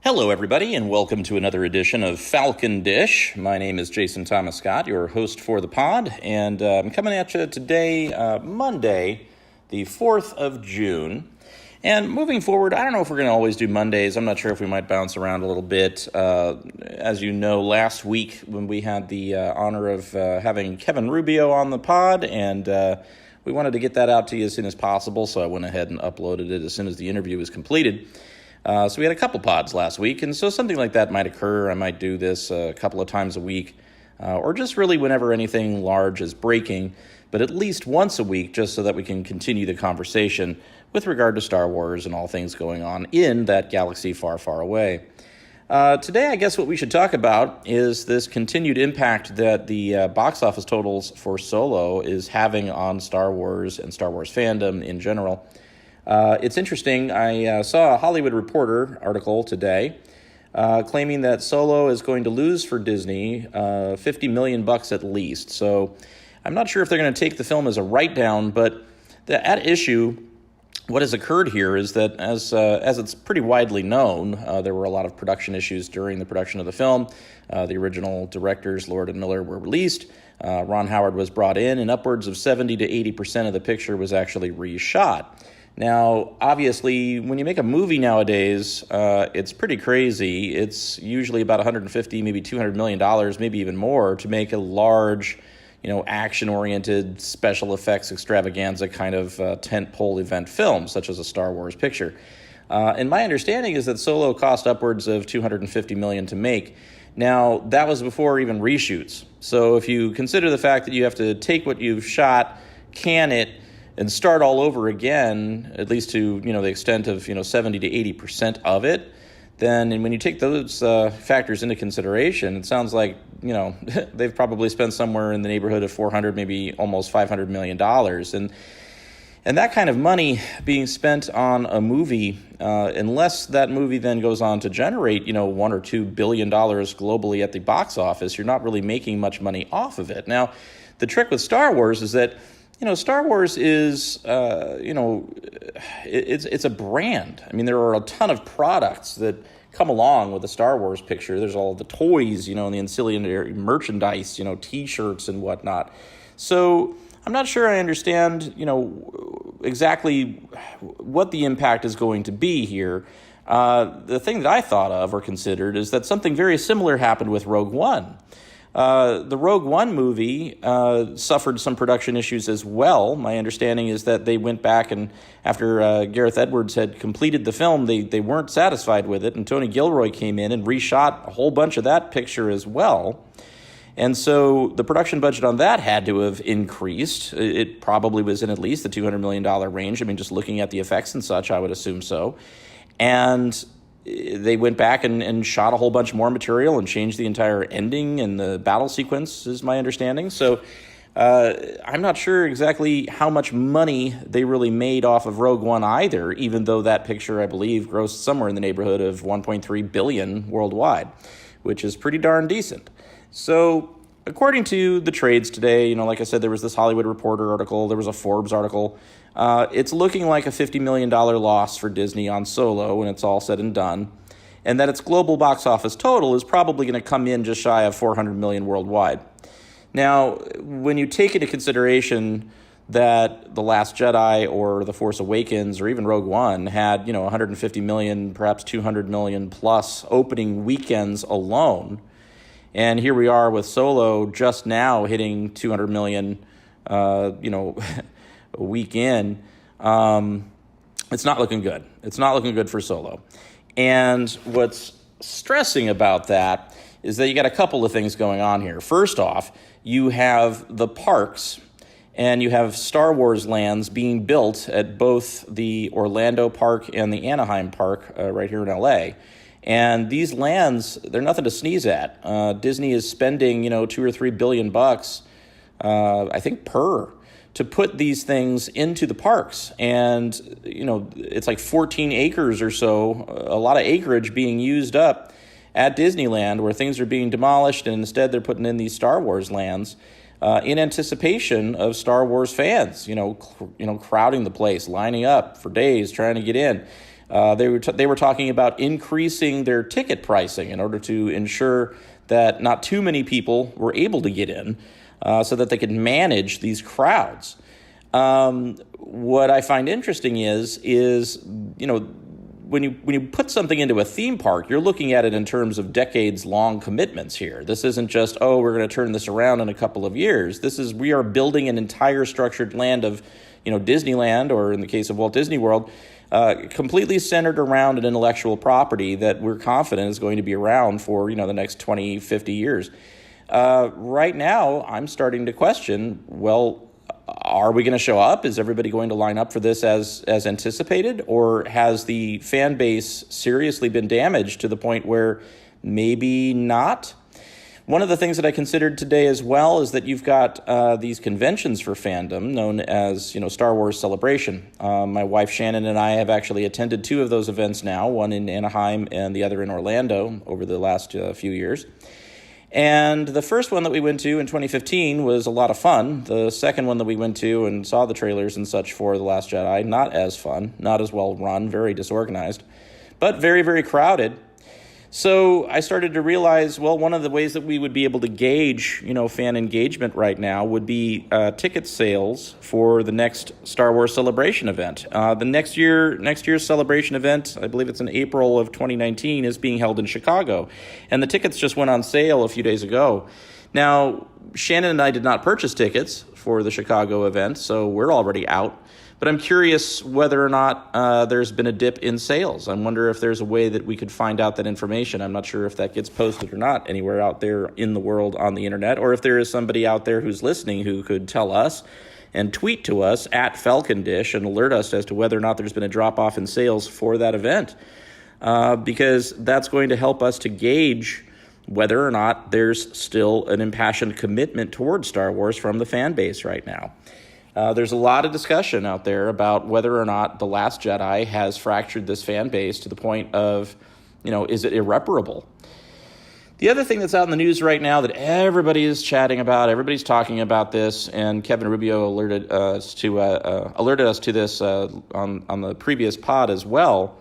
Hello, everybody, and welcome to another edition of Falcon Dish. My name is Jason Thomas Scott, your host for the pod, and I'm coming at you today, Monday, the 4th of June. And moving forward, I don't know if we're going to always do Mondays. I'm not sure if we might bounce around a little bit. As you know, last week when we had the honor of having Kevin Rubio on the pod, and we wanted to get that out to you as soon as possible, so I went ahead and uploaded it as soon as the interview was completed. So we had a couple pods last week, and so something like that might occur. I might do this a couple of times a week, or just really whenever anything large is breaking, but at least once a week, just so that we can continue the conversation with regard to Star Wars and all things going on in that galaxy far, far away. Today, I guess what we should talk about is this continued impact that the box office totals for Solo is having on Star Wars and Star Wars fandom in general. It's interesting. I saw a Hollywood Reporter article today claiming that Solo is going to lose for Disney $50 million at least. So I'm not sure if they're going to take the film as a write-down, but at issue, what has occurred here is that as it's pretty widely known, there were a lot of production issues during the production of the film. The original directors, Lord and Miller, were released. Ron Howard was brought in, and upwards of 70 to 80% of the picture was actually reshot. Now, obviously, when you make a movie nowadays, it's pretty crazy. It's usually about $150, maybe $200 million, maybe even more, to make a large, action-oriented special effects extravaganza kind of tent-pole event film, such as a Star Wars picture. And my understanding is that Solo cost upwards of $250 million to make. Now, that was before even reshoots. So if you consider the fact that you have to take what you've shot, can it, and start all over again, at least to the extent of 70 to 80% of it, then and when you take those factors into consideration, it sounds like they've probably spent somewhere in the neighborhood of 400, maybe almost $500 million, and that kind of money being spent on a movie, unless that movie then goes on to generate $1 or $2 billion globally at the box office, you're not really making much money off of it. Now, the trick with Star Wars is that Star Wars is, it's a brand. I mean, there are a ton of products that come along with a Star Wars picture. There's all the toys, and the ancillary merchandise, T-shirts and whatnot. So I'm not sure I understand, exactly what the impact is going to be here. The thing that I thought of or considered is that something very similar happened with Rogue One. The Rogue One movie suffered some production issues as well. My understanding is that they went back and after Gareth Edwards had completed the film, they weren't satisfied with it, and Tony Gilroy came in and reshot a whole bunch of that picture as well. And so the production budget on that had to have increased. It probably was in at least the $200 million range. I mean, just looking at the effects and such, I would assume so. And they went back and shot a whole bunch more material and changed the entire ending and the battle sequence, is my understanding. So I'm not sure exactly how much money they really made off of Rogue One either, even though that picture, I believe, grossed somewhere in the neighborhood of $1.3 billion worldwide, which is pretty darn decent. So according to the trades today, like I said, there was this Hollywood Reporter article, there was a Forbes article. It's looking like a $50 million loss for Disney on Solo when it's all said and done, and that its global box office total is probably going to come in just shy of $400 million worldwide. Now, when you take into consideration that The Last Jedi or The Force Awakens or even Rogue One had, $150 million, perhaps $200 million plus opening weekends alone, and here we are with Solo just now hitting $200 million, a week in, it's not looking good. It's not looking good for Solo. And what's stressing about that is that you got a couple of things going on here. First off, you have the parks and you have Star Wars lands being built at both the Orlando park and the Anaheim park right here in LA. And these lands, they're nothing to sneeze at. Disney is spending, $2 or $3 billion, I think, to put these things into the parks. And, it's like 14 acres or so, a lot of acreage being used up at Disneyland where things are being demolished, and instead they're putting in these Star Wars lands in anticipation of Star Wars fans, crowding the place, lining up for days, trying to get in. They were talking about increasing their ticket pricing in order to ensure that not too many people were able to get in, so that they could manage these crowds. What I find interesting is when you put something into a theme park, you're looking at it in terms of decades-long commitments here. This isn't just, we're going to turn this around in a couple of years. We are building an entire structured land of, Disneyland, or in the case of Walt Disney World, completely centered around an intellectual property that we're confident is going to be around for, the next 20, 50 years. Right now, I'm starting to question, well, are we going to show up? Is everybody going to line up for this as anticipated? Or has the fan base seriously been damaged to the point where maybe not? One of the things that I considered today as well is that you've got these conventions for fandom known as, Star Wars Celebration. My wife Shannon and I have actually attended 2 of those events now, one in Anaheim and the other in Orlando over the last few years. And the first one that we went to in 2015 was a lot of fun. The second one that we went to and saw the trailers and such for The Last Jedi, not as fun, not as well run, very disorganized, but very, very crowded. So I started to realize, well, one of the ways that we would be able to gauge, fan engagement right now would be ticket sales for the next Star Wars Celebration event. The next year's Celebration event, I believe it's in April of 2019, is being held in Chicago, and the tickets just went on sale a few days ago. Now, Shannon and I did not purchase tickets for the Chicago event, so we're already out. But I'm curious whether or not there's been a dip in sales. I wonder if there's a way that we could find out that information. I'm not sure if that gets posted or not anywhere out there in the world on the internet, or if there is somebody out there who's listening who could tell us and tweet to us at Falcon Dish and alert us as to whether or not there's been a drop-off in sales for that event. Because that's going to help us to gauge whether or not there's still an impassioned commitment towards Star Wars from the fan base right now. There's a lot of discussion out there about whether or not The Last Jedi has fractured this fan base to the point of, is it irreparable? The other thing that's out in the news right now that everybody is chatting about, everybody's talking about this, and Kevin Rubio alerted us to this on the previous pod as well,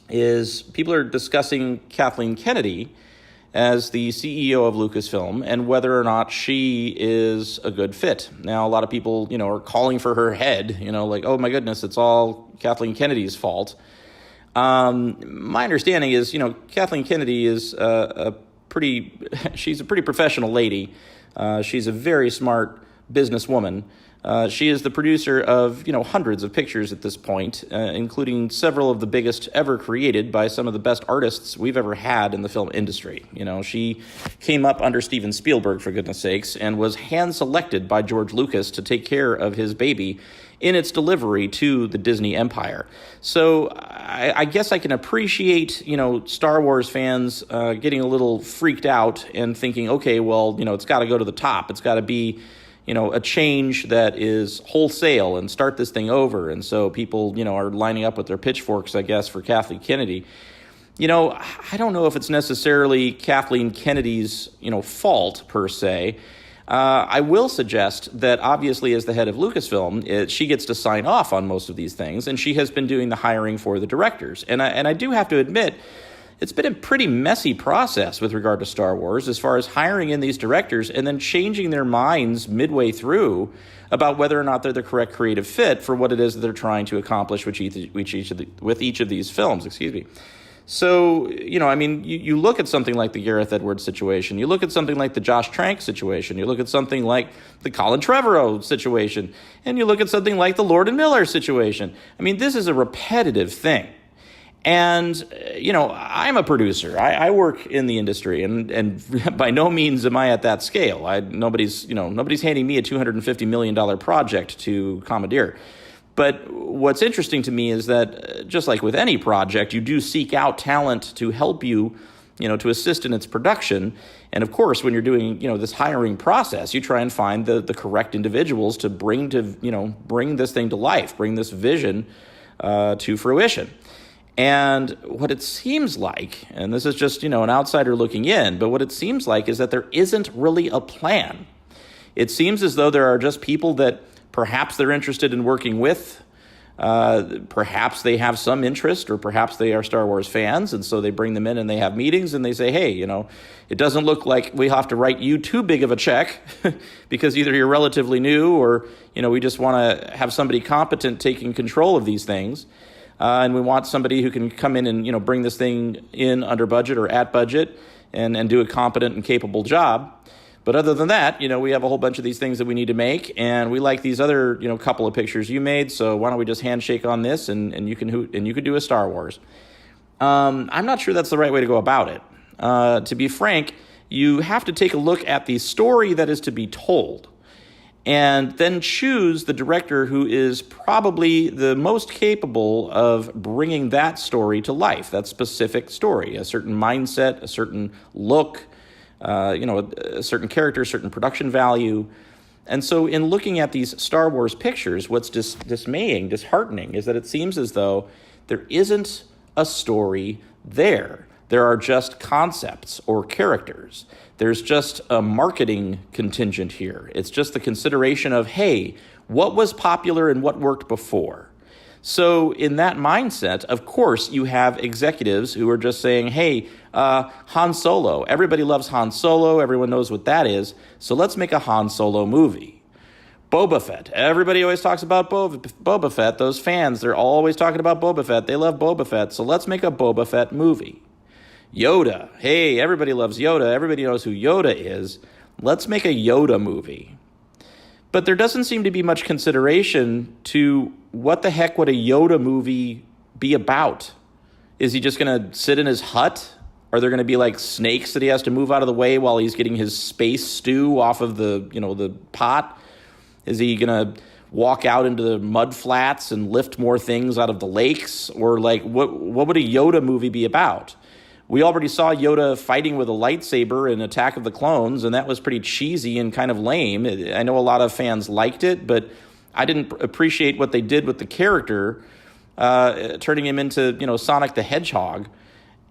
is people are discussing Kathleen Kennedy as the CEO of Lucasfilm and whether or not she is a good fit. Now, a lot of people, are calling for her head, like, oh my goodness, it's all Kathleen Kennedy's fault. My understanding is, Kathleen Kennedy is she's a pretty professional lady. She's a very smart businesswoman. She is the producer of, hundreds of pictures at this point, including several of the biggest ever created by some of the best artists we've ever had in the film industry. She came up under Steven Spielberg, for goodness sakes, and was hand-selected by George Lucas to take care of his baby in its delivery to the Disney empire. So I guess I can appreciate, Star Wars fans getting a little freaked out and thinking, okay, well, it's got to go to the top. It's got to be a change that is wholesale and start this thing over. And so people, are lining up with their pitchforks, I guess, for Kathleen Kennedy. I don't know if it's necessarily Kathleen Kennedy's, fault per se. I will suggest that obviously as the head of Lucasfilm, she gets to sign off on most of these things, and she has been doing the hiring for the directors. And I do have to admit, it's been a pretty messy process with regard to Star Wars as far as hiring in these directors and then changing their minds midway through about whether or not they're the correct creative fit for what it is that they're trying to accomplish with each of these films. So, you look at something like the Gareth Edwards situation, you look at something like the Josh Trank situation, you look at something like the Colin Trevorrow situation, and you look at something like the Lord and Miller situation. This is a repetitive thing. And, I'm a producer. I work in the industry, and by no means am I at that scale. Nobody's handing me a $250 million project to commandeer. But what's interesting to me is that just like with any project, you do seek out talent to help you, to assist in its production. And of course, when you're doing, this hiring process, you try and find the correct individuals to bring this thing to life, bring this vision to fruition. And what it seems like, and this is just, an outsider looking in, but what it seems like is that there isn't really a plan. It seems as though there are just people that perhaps they're interested in working with, Perhaps they have some interest, or perhaps they are Star Wars fans, and so they bring them in and they have meetings and they say, hey, it doesn't look like we have to write you too big of a check because either you're relatively new or, we just want to have somebody competent taking control of these things. And we want somebody who can come in and, bring this thing in under budget or at budget and do a competent and capable job. But other than that, we have a whole bunch of these things that we need to make, and we like these other, couple of pictures you made. So why don't we just handshake on this, and you can do a Star Wars. I'm not sure that's the right way to go about it. To be frank, you have to take a look at the story that is to be told, and then choose the director who is probably the most capable of bringing that story to life, that specific story, a certain mindset, a certain look, a certain character, certain production value. And so in looking at these Star Wars pictures, what's disheartening, is that it seems as though there isn't a story there. There are just concepts or characters. There's just a marketing contingent here. It's just the consideration of, hey, what was popular and what worked before? So in that mindset, of course, you have executives who are just saying, hey, Han Solo. Everybody loves Han Solo. Everyone knows what that is. So let's make a Han Solo movie. Boba Fett. Everybody always talks about Boba Fett. Those fans, they're always talking about Boba Fett. They love Boba Fett. So let's make a Boba Fett movie. Yoda. Hey, everybody loves Yoda. Everybody knows who Yoda is. Let's make a Yoda movie. But there doesn't seem to be much consideration to what the heck would a Yoda movie be about? Is he just going to sit in his hut? Are there going to be like snakes that he has to move out of the way while he's getting his space stew off of the pot? Is he going to walk out into the mud flats and lift more things out of the lakes? Or like what would a Yoda movie be about? We already saw Yoda fighting with a lightsaber in Attack of the Clones, and that was pretty cheesy and kind of lame. I know a lot of fans liked it, but I didn't appreciate what they did with the character, turning him into, Sonic the Hedgehog.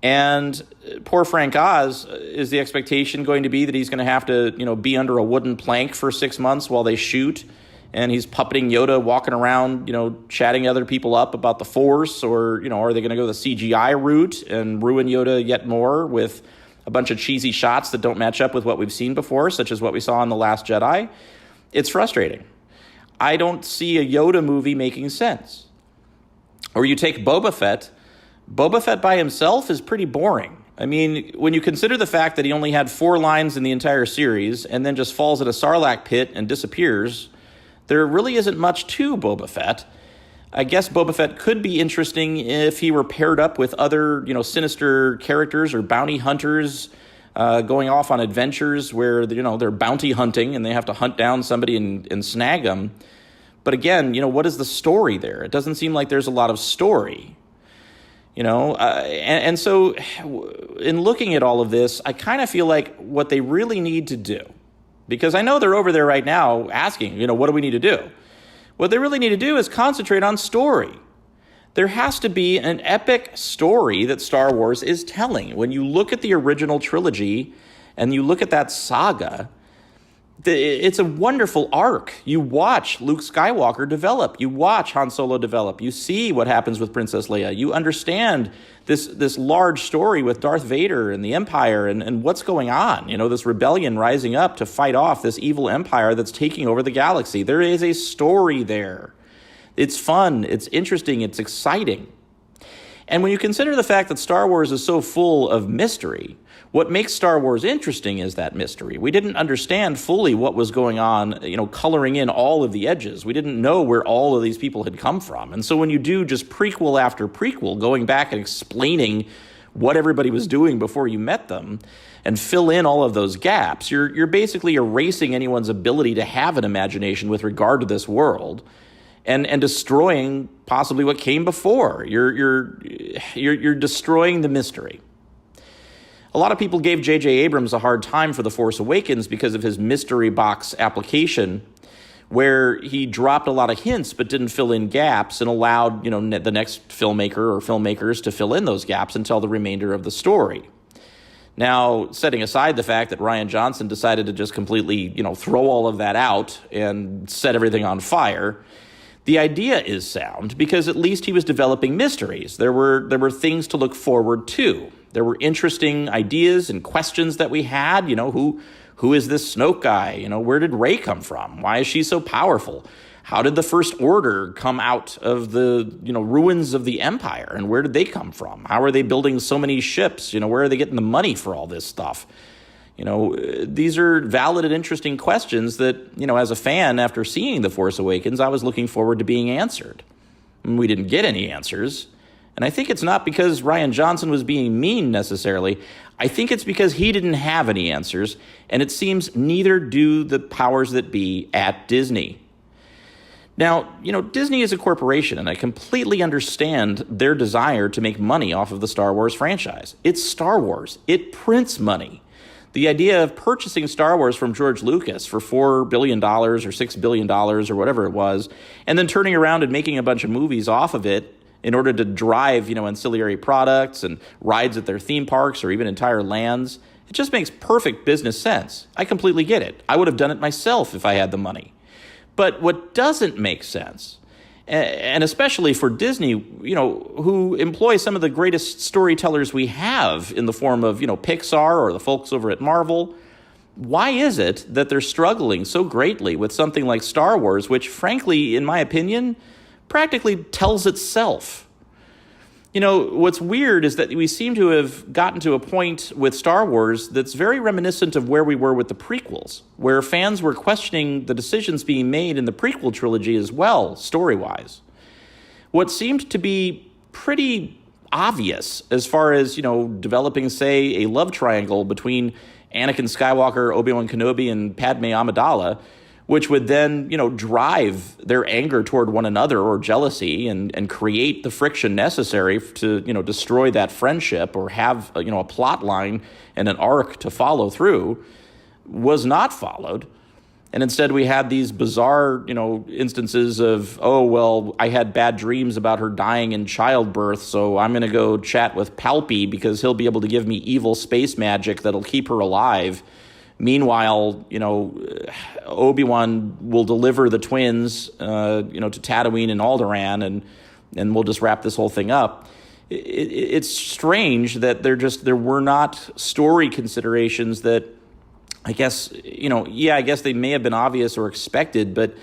And poor Frank Oz, is the expectation going to be that he's going to have to, be under a wooden plank for 6 months while they shoot? And he's puppeting Yoda, walking around, chatting other people up about the Force, or, are they going to go the CGI route and ruin Yoda yet more with a bunch of cheesy shots that don't match up with what we've seen before, such as what we saw in The Last Jedi? It's frustrating. I don't see a Yoda movie making sense. Or you take Boba Fett. Boba Fett by himself is pretty boring. I mean, when you consider the fact that he only had 4 lines in the entire series and then just falls in a Sarlacc pit and disappears, there really isn't much to Boba Fett. I guess Boba Fett could be interesting if he were paired up with other, sinister characters or bounty hunters going off on adventures where, they're bounty hunting and they have to hunt down somebody and snag them. But again, what is the story there? It doesn't seem like there's a lot of story. And so in looking at all of this, I kind of feel like what they really need to do, because I know they're over there right now asking, what do we need to do? What they really need to do is concentrate on story. There has to be an epic story that Star Wars is telling. When you look at the original trilogy and you look at that saga, it's a wonderful arc. You watch Luke Skywalker develop. You watch Han Solo develop. You see what happens with Princess Leia. You understand this large story with Darth Vader and the Empire and what's going on. This rebellion rising up to fight off this evil empire that's taking over the galaxy. There is a story there. It's fun. It's interesting. It's exciting. And when you consider the fact that Star Wars is so full of mystery, what makes Star Wars interesting is that mystery. We didn't understand fully what was going on, coloring in all of the edges. We didn't know where all of these people had come from. And so when you do just prequel after prequel, going back and explaining what everybody was doing before you met them and fill in all of those gaps, you're basically erasing anyone's ability to have an imagination with regard to this world and destroying possibly what came before. You're destroying the mystery. A lot of people gave J.J. Abrams a hard time for The Force Awakens because of his mystery box application, where he dropped a lot of hints but didn't fill in gaps and allowed, the next filmmaker or filmmakers to fill in those gaps and tell the remainder of the story. Now, setting aside the fact that Rian Johnson decided to just completely, throw all of that out and set everything on fire, The idea is sound because at least he was developing mysteries. There were things to look forward to. There were interesting ideas and questions that we had. Who is this Snoke guy? Where did Rey come from? Why is she so powerful? How did the First Order come out of the ruins of the Empire, and where did they come from? How are they building so many ships? Where are they getting the money for all this stuff? These are valid and interesting questions that, as a fan, after seeing The Force Awakens, I was looking forward to being answered. And we didn't get any answers. And I think it's not because Rian Johnson was being mean necessarily. I think it's because he didn't have any answers, and it seems neither do the powers that be at Disney. Now, Disney is a corporation, and I completely understand their desire to make money off of the Star Wars franchise. It's Star Wars. It prints money. The idea of purchasing Star Wars from George Lucas for $4 billion or $6 billion or whatever it was, and then turning around and making a bunch of movies off of it in order to drive, ancillary products and rides at their theme parks or even entire lands, it just makes perfect business sense. I completely get it. I would have done it myself if I had the money. But what doesn't make sense, and especially for Disney, who employ some of the greatest storytellers we have in the form of, Pixar or the folks over at Marvel, why is it that they're struggling so greatly with something like Star Wars, which, frankly, in my opinion, practically tells itself? What's weird is that we seem to have gotten to a point with Star Wars that's very reminiscent of where we were with the prequels, where fans were questioning the decisions being made in the prequel trilogy as well, story-wise. What seemed to be pretty obvious as far as, developing, say, a love triangle between Anakin Skywalker, Obi-Wan Kenobi, and Padme Amidala, which would then, drive their anger toward one another or jealousy and create the friction necessary to, destroy that friendship or have, a plot line and an arc to follow through, was not followed. And instead we had these bizarre, instances of, oh, well, I had bad dreams about her dying in childbirth, so I'm going to go chat with Palpy because he'll be able to give me evil space magic that'll keep her alive. Meanwhile, Obi-Wan will deliver the twins, to Tatooine and Alderaan, and we'll just wrap this whole thing up. It's strange that there were not story considerations that, I guess, I guess they may have been obvious or expected, but,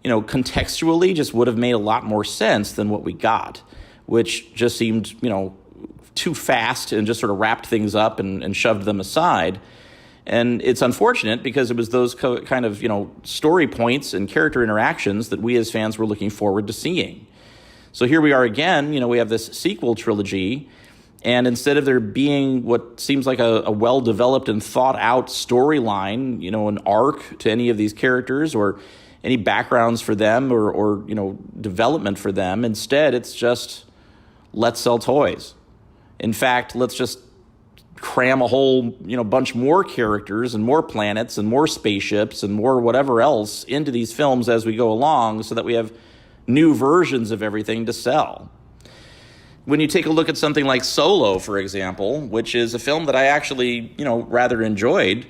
contextually just would have made a lot more sense than what we got, which just seemed, too fast and just sort of wrapped things up and shoved them aside. And it's unfortunate because it was those kind of, story points and character interactions that we as fans were looking forward to seeing. So here we are again, we have this sequel trilogy, and instead of there being what seems like a well-developed and thought-out storyline, an arc to any of these characters or any backgrounds for them or development for them, instead it's just, let's sell toys. In fact, let's just cram a whole, bunch more characters and more planets and more spaceships and more whatever else into these films as we go along so that we have new versions of everything to sell. When you take a look at something like Solo, for example, which is a film that I actually, rather enjoyed,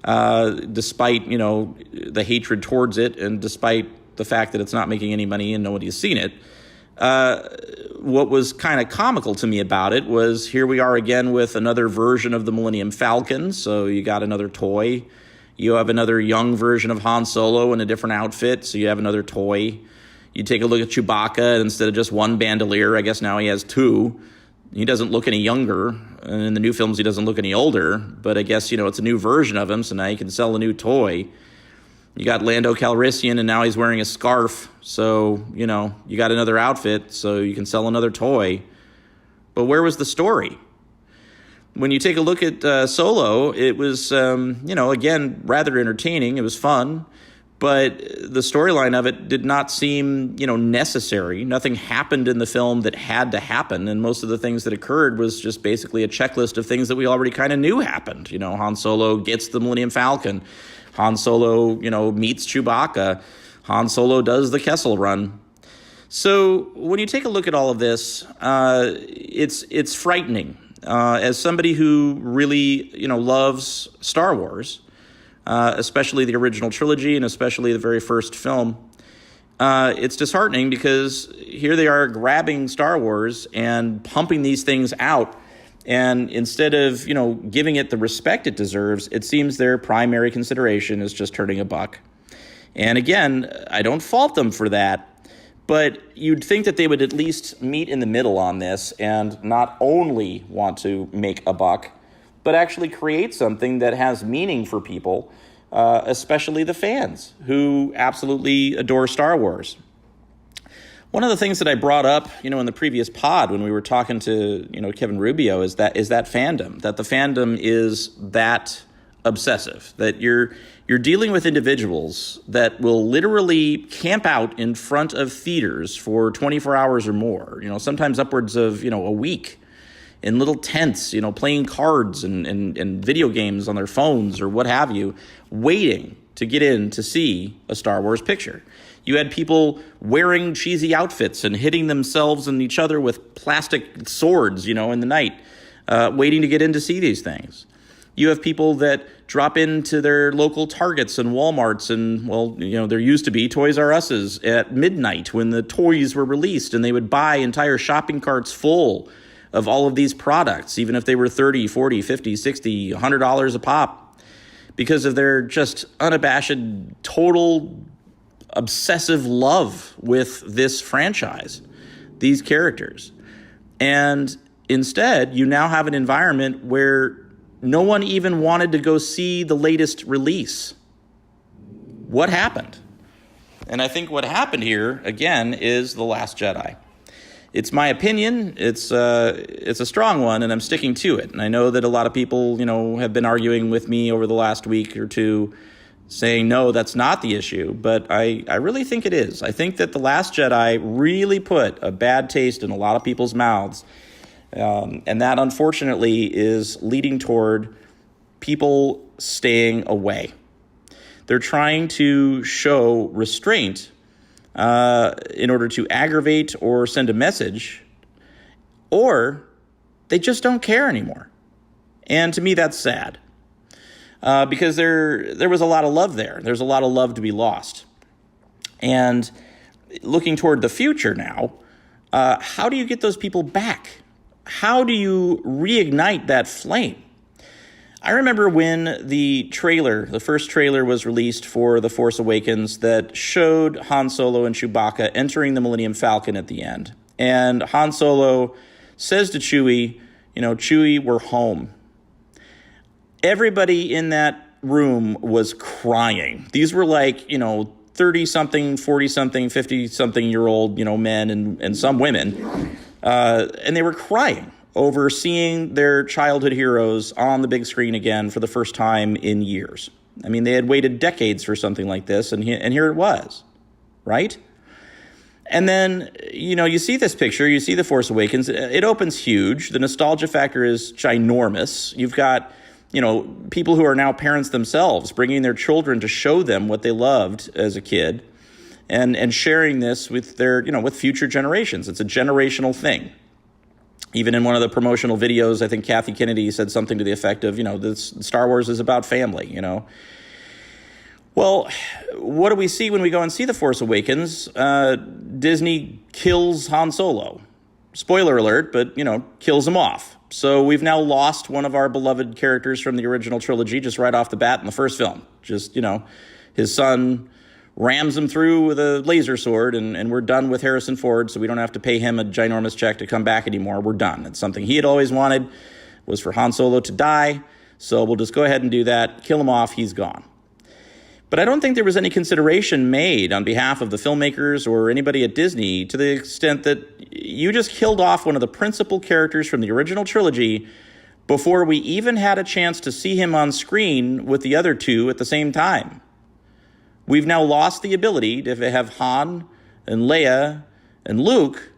despite, the hatred towards it and despite the fact that it's not making any money and nobody's seen it, what was kind of comical to me about it was here we are again with another version of the Millennium Falcon. So you got another toy. You have another young version of Han Solo in a different outfit. So you have another toy. You take a look at Chewbacca, and instead of just one bandolier, I guess now he has two. He doesn't look any younger. And in the new films, he doesn't look any older. But I guess, it's a new version of him. So now you can sell a new toy. You got Lando Calrissian, and now he's wearing a scarf. So, you got another outfit, so you can sell another toy. But where was the story? When you take a look at Solo, it was, again, rather entertaining. It was fun. But the storyline of it did not seem, necessary. Nothing happened in the film that had to happen. And most of the things that occurred was just basically a checklist of things that we already kind of knew happened. Han Solo gets the Millennium Falcon. Han Solo, meets Chewbacca. Han Solo does the Kessel Run. So when you take a look at all of this, it's frightening. As somebody who really, loves Star Wars, especially the original trilogy and especially the very first film, it's disheartening because here they are grabbing Star Wars and pumping these things out. And instead of, giving it the respect it deserves, it seems their primary consideration is just turning a buck. And again, I don't fault them for that. But you'd think that they would at least meet in the middle on this and not only want to make a buck, but actually create something that has meaning for people, especially the fans who absolutely adore Star Wars. One of the things that I brought up, in the previous pod when we were talking to, Kevin Rubio is that fandom, that the fandom is that obsessive, that you're dealing with individuals that will literally camp out in front of theaters for 24 hours or more, sometimes upwards of, a week in little tents, playing cards and video games on their phones or what have you, waiting to get in to see a Star Wars picture. You had people wearing cheesy outfits and hitting themselves and each other with plastic swords, in the night, waiting to get in to see these things. You have people that drop into their local Targets and Walmarts and, there used to be Toys R Us's at midnight when the toys were released, and they would buy entire shopping carts full of all of these products, even if they were $30, $40, $50, $60, $100 a pop, because of their just unabashed, total obsessive love with this franchise, these characters. And instead, you now have an environment where no one even wanted to go see the latest release. What happened? And I think what happened here, again, is The Last Jedi. It's my opinion. It's a strong one, and I'm sticking to it. And I know that a lot of people, have been arguing with me over the last week or two, saying, no, that's not the issue. But I really think it is. I think that The Last Jedi really put a bad taste in a lot of people's mouths. And that, unfortunately, is leading toward people staying away. They're trying to show restraint in order to aggravate or send a message, or they just don't care anymore. And to me, that's sad, because there was a lot of love there. There's a lot of love to be lost. And looking toward the future now, how do you get those people back? How do you reignite that flame? I remember when the first trailer was released for The Force Awakens that showed Han Solo and Chewbacca entering the Millennium Falcon at the end. And Han Solo says to Chewie, Chewie, we're home. Everybody in that room was crying. These were like, 30-something, 40-something, 50-something-year-old, men and some women. And they were crying over seeing their childhood heroes on the big screen again for the first time in years. I mean, they had waited decades for something like this, and here it was, right? And then, you see this picture, you see The Force Awakens, it opens huge. The nostalgia factor is ginormous. You've got, people who are now parents themselves bringing their children to show them what they loved as a kid and sharing this with their, with future generations. It's a generational thing. Even in one of the promotional videos, I think Kathy Kennedy said something to the effect of, this Star Wars is about family, Well, what do we see when we go and see The Force Awakens? Disney kills Han Solo. Spoiler alert, but, kills him off. So we've now lost one of our beloved characters from the original trilogy just right off the bat in the first film. Just, his son rams him through with a laser sword, and we're done with Harrison Ford, so we don't have to pay him a ginormous check to come back anymore. We're done. It's something he had always wanted, was for Han Solo to die, so we'll just go ahead and do that, kill him off, he's gone. But I don't think there was any consideration made on behalf of the filmmakers or anybody at Disney to the extent that you just killed off one of the principal characters from the original trilogy before we even had a chance to see him on screen with the other two at the same time. We've now lost the ability to have Han and Leia and Luke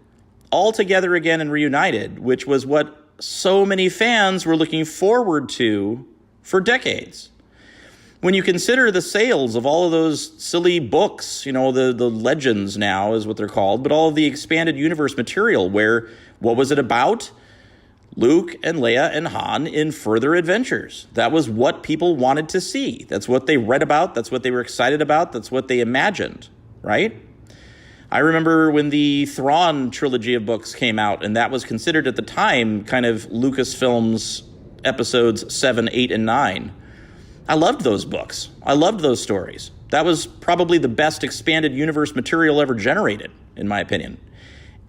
all together again and reunited, which was what so many fans were looking forward to for decades. When you consider the sales of all of those silly books, the legends now is what they're called, but all of the expanded universe material where, what was it about? Luke and Leia and Han in further adventures. That was what people wanted to see. That's what they read about. That's what they were excited about. That's what they imagined, right? I remember when the Thrawn trilogy of books came out, and that was considered at the time kind of Lucasfilm's episodes 7, 8, and 9. I loved those books. I loved those stories. That was probably the best expanded universe material ever generated, in my opinion.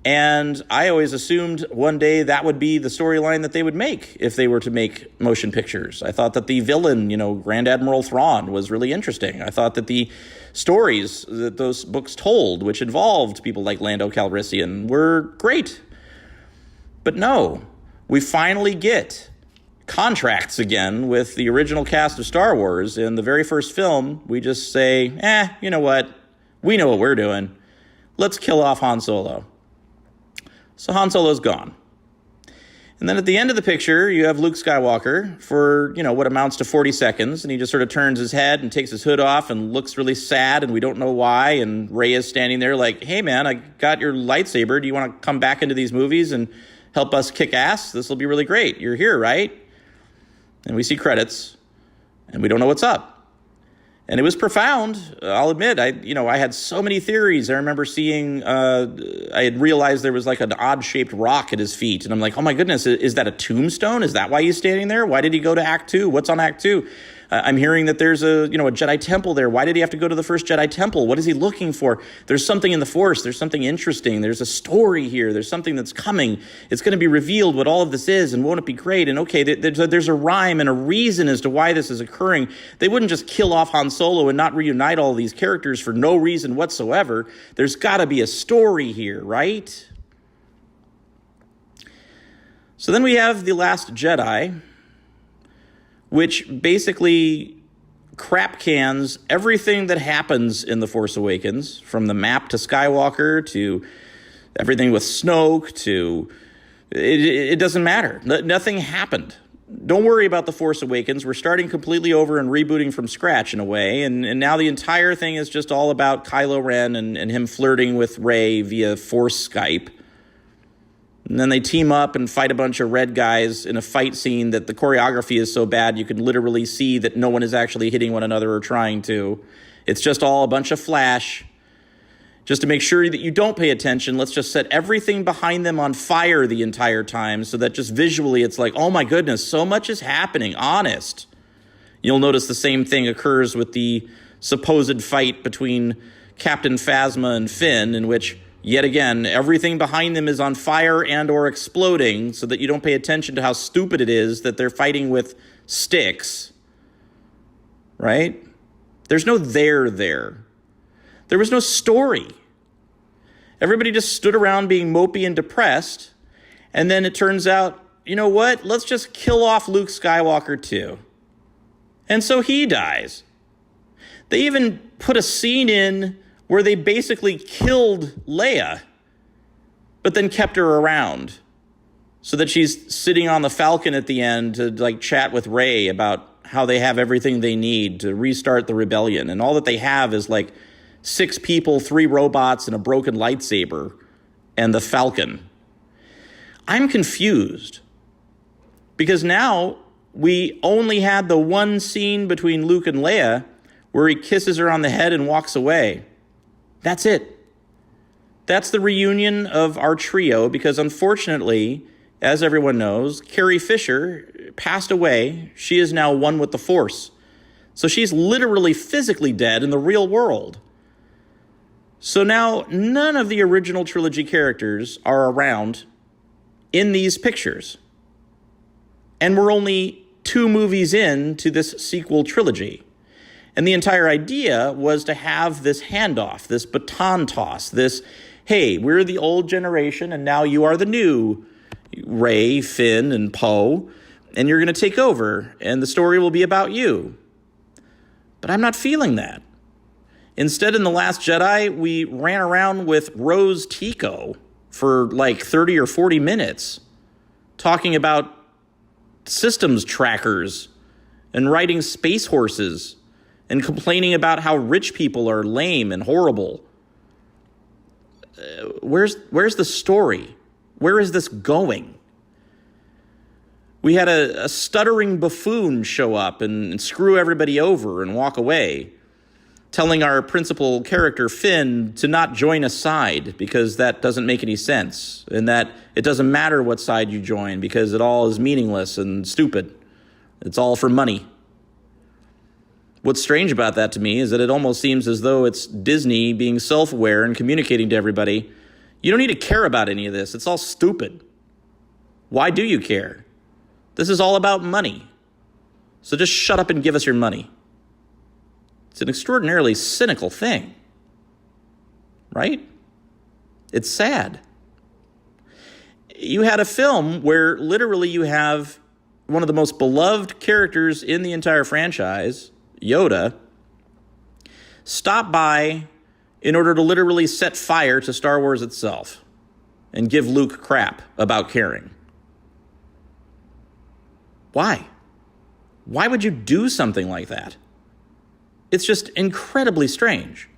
And I always assumed one day that would be the storyline that they would make if they were to make motion pictures. I thought that the villain, Grand Admiral Thrawn, was really interesting. I thought that the stories that those books told, which involved people like Lando Calrissian, were great. But no, we finally get contracts again with the original cast of Star Wars. In the very first film, we just say, you know what? We know what we're doing. Let's kill off Han Solo. So Han Solo's gone. And then at the end of the picture, you have Luke Skywalker for, what amounts to 40 seconds. And he just sort of turns his head and takes his hood off and looks really sad, and we don't know why. And Rey is standing there like, hey, man, I got your lightsaber. Do you want to come back into these movies and help us kick ass? This will be really great. You're here, right? And we see credits, and we don't know what's up. And it was profound, I'll admit. I had so many theories. I remember seeing, I had realized there was like an odd-shaped rock at his feet. And I'm like, oh my goodness, is that a tombstone? Is that why he's standing there? Why did he go to Act 2? What's on Act 2? I'm hearing that there's a Jedi temple there. Why did he have to go to the first Jedi temple? What is he looking for? There's something in the Force. There's something interesting. There's a story here. There's something that's coming. It's going to be revealed what all of this is, and won't it be great? And okay, there's a rhyme and a reason as to why this is occurring. They wouldn't just kill off Han Solo and not reunite all these characters for no reason whatsoever. There's got to be a story here, right? So then we have The Last Jedi, which basically crap cans everything that happens in The Force Awakens, from the map to Skywalker to everything with Snoke to... It doesn't matter. Nothing happened. Don't worry about The Force Awakens. We're starting completely over and rebooting from scratch in a way, and now the entire thing is just all about Kylo Ren and him flirting with Rey via Force Skype. And then they team up and fight a bunch of red guys in a fight scene that the choreography is so bad you can literally see that no one is actually hitting one another or trying to. It's just all a bunch of flash. Just to make sure that you don't pay attention, let's just set everything behind them on fire the entire time so that just visually it's like, oh my goodness, so much is happening, honest. You'll notice the same thing occurs with the supposed fight between Captain Phasma and Finn, in which, yet again, everything behind them is on fire and or exploding so that you don't pay attention to how stupid it is that they're fighting with sticks, right? There's no there. There was no story. Everybody just stood around being mopey and depressed, and then it turns out, you know what? Let's just kill off Luke Skywalker too. And so he dies. They even put a scene in where they basically killed Leia, but then kept her around so that she's sitting on the Falcon at the end to chat with Rey about how they have everything they need to restart the rebellion. And all that they have is 6 people, 3 robots, and a broken lightsaber, and the Falcon. I'm confused because now we only had the one scene between Luke and Leia where he kisses her on the head and walks away. That's it. That's the reunion of our trio because, unfortunately, as everyone knows, Carrie Fisher passed away. She is now one with the Force. So she's literally physically dead in the real world. So now none of the original trilogy characters are around in these pictures. And we're only 2 movies into this sequel trilogy. And the entire idea was to have this handoff, this baton toss, this, hey, we're the old generation and now you are the new Rey, Finn, and Poe, and you're going to take over and the story will be about you. But I'm not feeling that. Instead, in The Last Jedi, we ran around with Rose Tico for 30 or 40 minutes talking about systems trackers and riding space horses and complaining about how rich people are lame and horrible. Where's the story? Where is this going? We had a stuttering buffoon show up and screw everybody over and walk away. telling our principal character, Finn, to not join a side because that doesn't make any sense, and that it doesn't matter what side you join because it all is meaningless and stupid. It's all for money. What's strange about that to me is that it almost seems as though it's Disney being self-aware and communicating to everybody, you don't need to care about any of this. It's all stupid. Why do you care? This is all about money. So just shut up and give us your money. It's an extraordinarily cynical thing, right? It's sad. You had a film where literally you have one of the most beloved characters in the entire franchise, Yoda, stop by in order to literally set fire to Star Wars itself and give Luke crap about caring. Why? Why would you do something like that? It's just incredibly strange.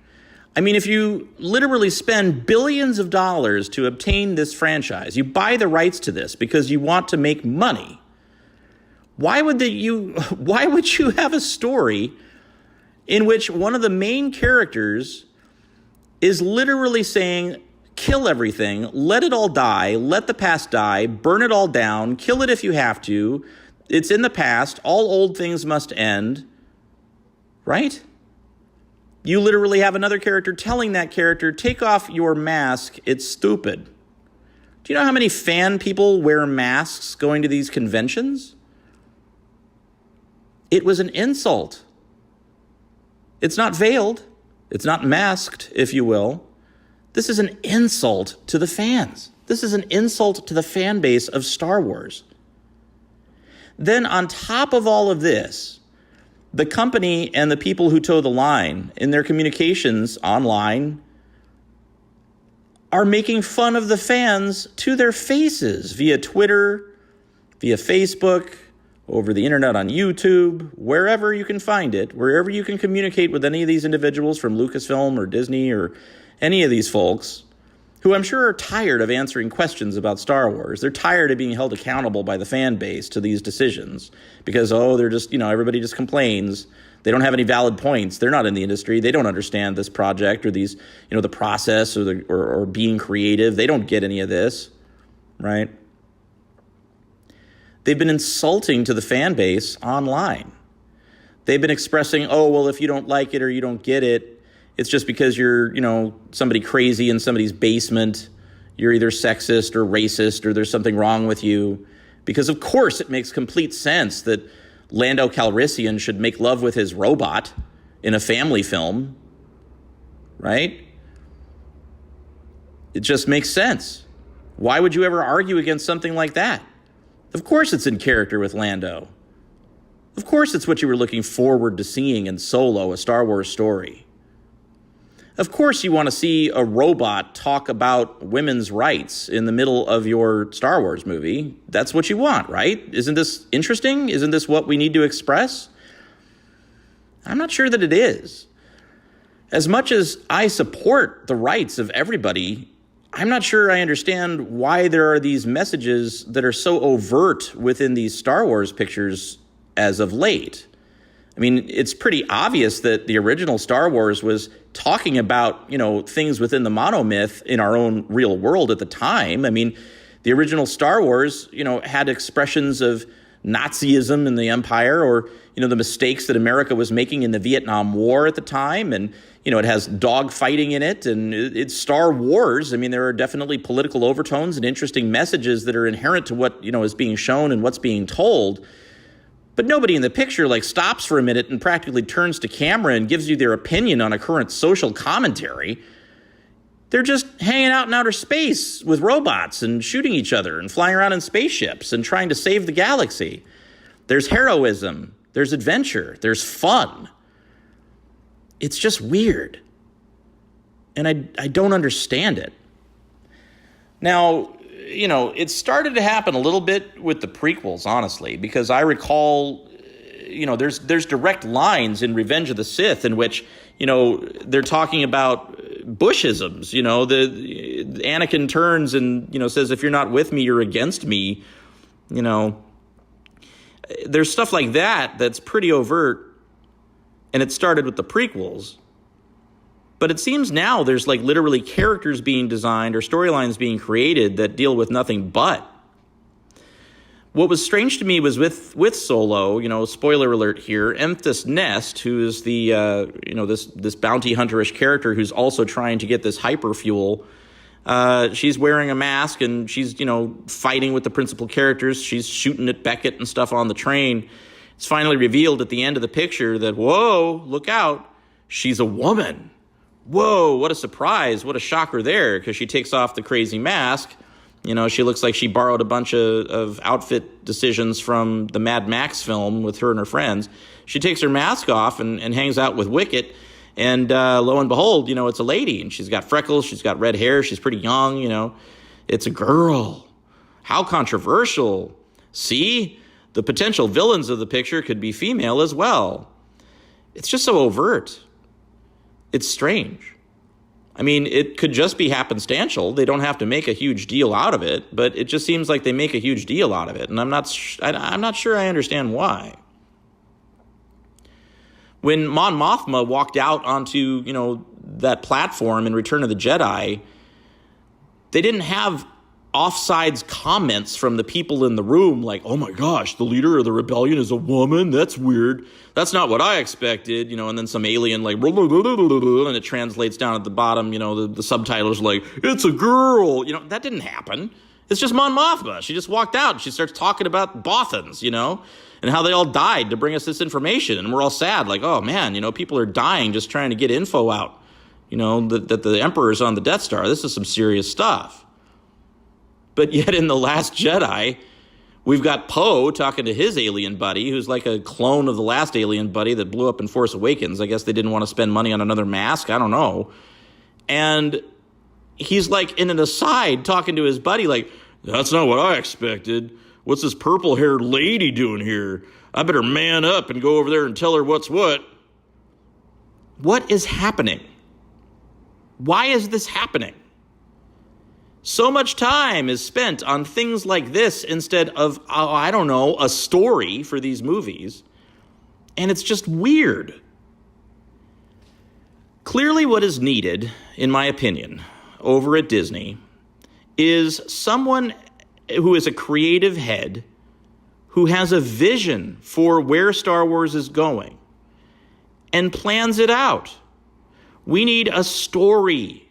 I mean, if you literally spend billions of dollars to obtain this franchise, you buy the rights to this because you want to make money, why would you have a story in which one of the main characters is literally saying, kill everything, let it all die, let the past die, burn it all down, kill it if you have to, it's in the past, all old things must end, right? You literally have another character telling that character, take off your mask, it's stupid. Do you know how many fan people wear masks going to these conventions? It was an insult. It's not veiled. It's not masked, if you will. This is an insult to the fans. This is an insult to the fan base of Star Wars. Then on top of all of this, the company and the people who toe the line in their communications online are making fun of the fans to their faces via Twitter, via Facebook, over the internet on YouTube, wherever you can find it, wherever you can communicate with any of these individuals from Lucasfilm or Disney or any of these folks, who I'm sure are tired of answering questions about Star Wars. They're tired of being held accountable by the fan base to these decisions because, they're just, everybody just complains. They don't have any valid points. They're not in the industry. They don't understand this project or these, the process or being creative. They don't get any of this, right? They've been insulting to the fan base online. They've been expressing, if you don't like it or you don't get it, it's just because you're, somebody crazy in somebody's basement. You're either sexist or racist or there's something wrong with you. Because, of course, it makes complete sense that Lando Calrissian should make love with his robot in a family film, right? It just makes sense. Why would you ever argue against something like that? Of course it's in character with Lando. Of course it's what you were looking forward to seeing in Solo, a Star Wars story. Of course you want to see a robot talk about women's rights in the middle of your Star Wars movie. That's what you want, right? Isn't this interesting? Isn't this what we need to express? I'm not sure that it is. As much as I support the rights of everybody, I'm not sure I understand why there are these messages that are so overt within these Star Wars pictures as of late. I mean, it's pretty obvious that the original Star Wars was talking about, things within the monomyth in our own real world at the time. I mean, the original Star Wars, had expressions of Nazism in the Empire or, the mistakes that America was making in the Vietnam War at the time. And, it has dogfighting in it and it's Star Wars. I mean, there are definitely political overtones and interesting messages that are inherent to what, is being shown and what's being told. But nobody in the picture stops for a minute and practically turns to camera and gives you their opinion on a current social commentary. They're just hanging out in outer space with robots and shooting each other and flying around in spaceships and trying to save the galaxy. There's heroism, there's adventure, there's fun. It's just weird. And I don't understand it. Now, it started to happen a little bit with the prequels, honestly, because I recall, there's direct lines in Revenge of the Sith in which, they're talking about Bushisms. The Anakin turns and, says, if you're not with me, you're against me. There's stuff like that that's pretty overt, and it started with the prequels. But it seems now there's like literally characters being designed or storylines being created that deal with nothing but. What was strange to me was with Solo, spoiler alert here, Emthys Nest, who is the, this bounty hunterish character who's also trying to get this hyperfuel. She's wearing a mask and she's, fighting with the principal characters. She's shooting at Beckett and stuff on the train. It's finally revealed at the end of the picture that, whoa, look out, she's a woman. Whoa, what a surprise, what a shocker there, because she takes off the crazy mask. She looks like she borrowed a bunch of outfit decisions from the Mad Max film with her and her friends. She takes her mask off and hangs out with Wicket. And lo and behold, it's a lady. And she's got freckles. She's got red hair. She's pretty young, It's a girl. How controversial. See? The potential villains of the picture could be female as well. It's just so overt. It's strange. I mean, it could just be happenstantial. They don't have to make a huge deal out of it, but it just seems like they make a huge deal out of it, and I'm not sure I understand why. When Mon Mothma walked out onto, that platform in Return of the Jedi, they didn't have offsides comments from the people in the room like, oh my gosh, the leader of the rebellion is a woman? That's weird. That's not what I expected, and then some alien like, blah, blah, blah, blah, blah, blah, and it translates down at the bottom, the subtitles like, it's a girl. That didn't happen. It's just Mon Mothma. She just walked out and she starts talking about Bothans, and how they all died to bring us this information. And we're all sad, like, oh man, people are dying just trying to get info out, that the Emperor's on the Death Star. This is some serious stuff. But yet in The Last Jedi, we've got Poe talking to his alien buddy, who's like a clone of the last alien buddy that blew up in Force Awakens. I guess they didn't want to spend money on another mask. I don't know. And he's like in an aside talking to his buddy like, that's not what I expected. What's this purple-haired lady doing here? I better man up and go over there and tell her what's what. What is happening? Why is this happening? So much time is spent on things like this instead of, a story for these movies. And it's just weird. Clearly what is needed, in my opinion, over at Disney, is someone who is a creative head who has a vision for where Star Wars is going and plans it out. We need a story.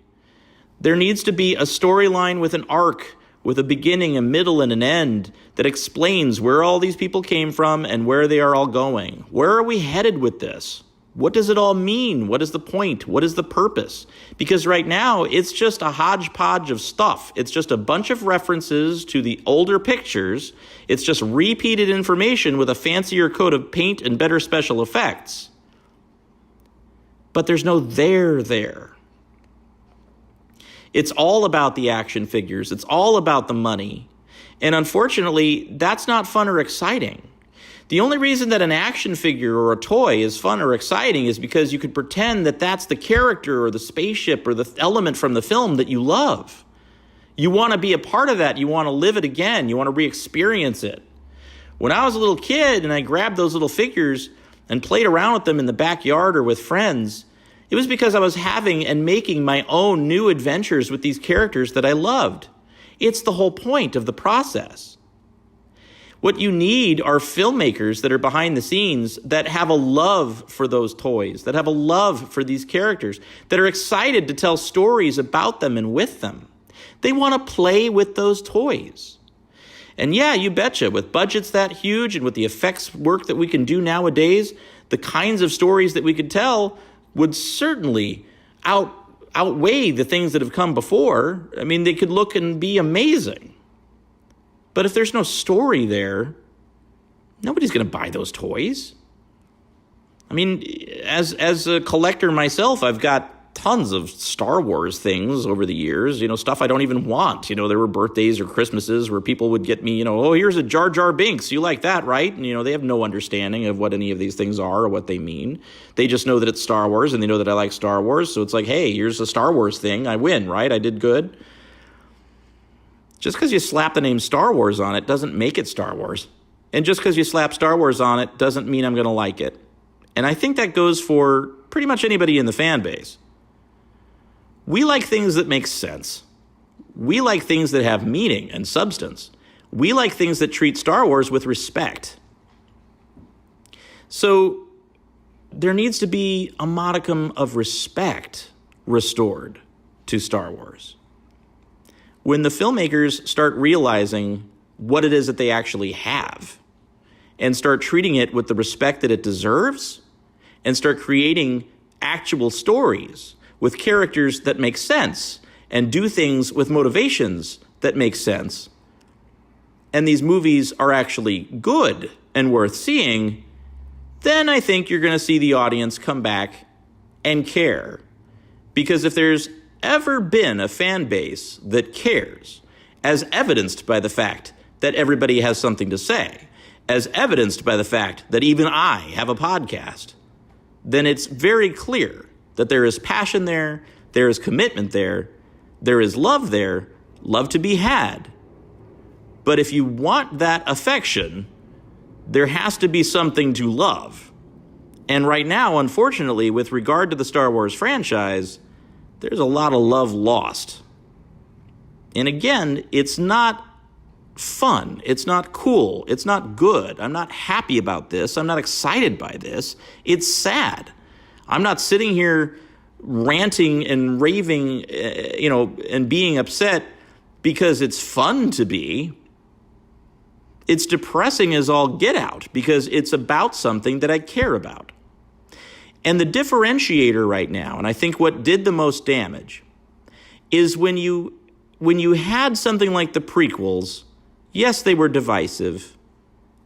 There needs to be a storyline with an arc, with a beginning, a middle, and an end that explains where all these people came from and where they are all going. Where are we headed with this? What does it all mean? What is the point? What is the purpose? Because right now, it's just a hodgepodge of stuff. It's just a bunch of references to the older pictures. It's just repeated information with a fancier coat of paint and better special effects. But there's no there. It's all about the action figures. It's all about the money. And unfortunately, that's not fun or exciting. The only reason that an action figure or a toy is fun or exciting is because you could pretend that that's the character or the spaceship or the element from the film that you love. You want to be a part of that. You want to live it again. You want to re-experience it. When I was a little kid and I grabbed those little figures and played around with them in the backyard or with friends, it was because I was having and making my own new adventures with these characters that I loved. It's the whole point of the process. What you need are filmmakers that are behind the scenes that have a love for those toys, that have a love for these characters, that are excited to tell stories about them and with them. They want to play with those toys. And yeah, you betcha, with budgets that huge and with the effects work that we can do nowadays, the kinds of stories that we could tell would certainly outweigh the things that have come before. I mean, they could look and be amazing. But if there's no story there, nobody's going to buy those toys. I mean, as a collector myself, I've got tons of Star Wars things over the years, stuff I don't even want. There were birthdays or Christmases where people would get me, oh, here's a Jar Jar Binks. You like that, right? And, they have no understanding of what any of these things are or what they mean. They just know that it's Star Wars and they know that I like Star Wars. So it's like, hey, here's a Star Wars thing. I win, right? I did good. Just because you slap the name Star Wars on it doesn't make it Star Wars. And just because you slap Star Wars on it doesn't mean I'm going to like it. And I think that goes for pretty much anybody in the fan base. We like things that make sense. We like things that have meaning and substance. We like things that treat Star Wars with respect. So there needs to be a modicum of respect restored to Star Wars. When the filmmakers start realizing what it is that they actually have and start treating it with the respect that it deserves and start creating actual stories with characters that make sense and do things with motivations that make sense, and these movies are actually good and worth seeing, then I think you're going to see the audience come back and care. Because if there's ever been a fan base that cares, as evidenced by the fact that everybody has something to say, as evidenced by the fact that even I have a podcast, then it's very clear that there is passion there is commitment there is love there, love to be had. But if you want that affection, there has to be something to love. And right now, unfortunately, with regard to the Star Wars franchise, there's a lot of love lost. And again, it's not fun. It's not cool. It's not good. I'm not happy about this. I'm not excited by this. It's sad. I'm not sitting here ranting and raving, and being upset because it's fun to be. It's depressing as all get out because it's about something that I care about. And the differentiator right now, and I think what did the most damage, is when you had something like the prequels, yes, they were divisive,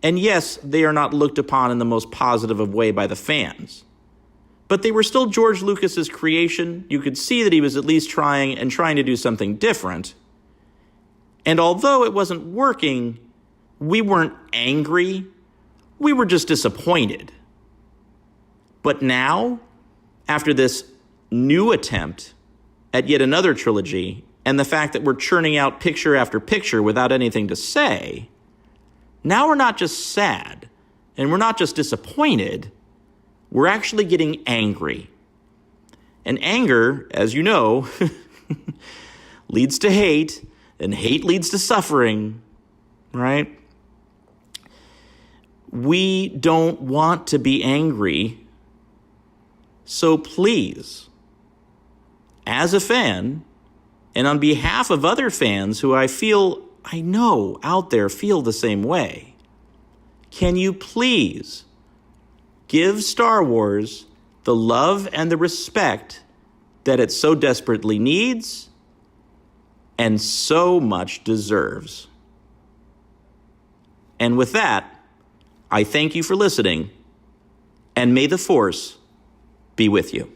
and yes, they are not looked upon in the most positive of way by the fans. But they were still George Lucas's creation. You could see that he was at least trying to do something different. And although it wasn't working, we weren't angry. We were just disappointed. But now, after this new attempt at yet another trilogy, and the fact that we're churning out picture after picture without anything to say, now we're not just sad, and we're not just disappointed, we're actually getting angry. And anger, as you know, leads to hate, and hate leads to suffering, right? We don't want to be angry. So please, as a fan, and on behalf of other fans who I know out there feel the same way, can you please give Star Wars the love and the respect that it so desperately needs and so much deserves? And with that, I thank you for listening, and may the Force be with you.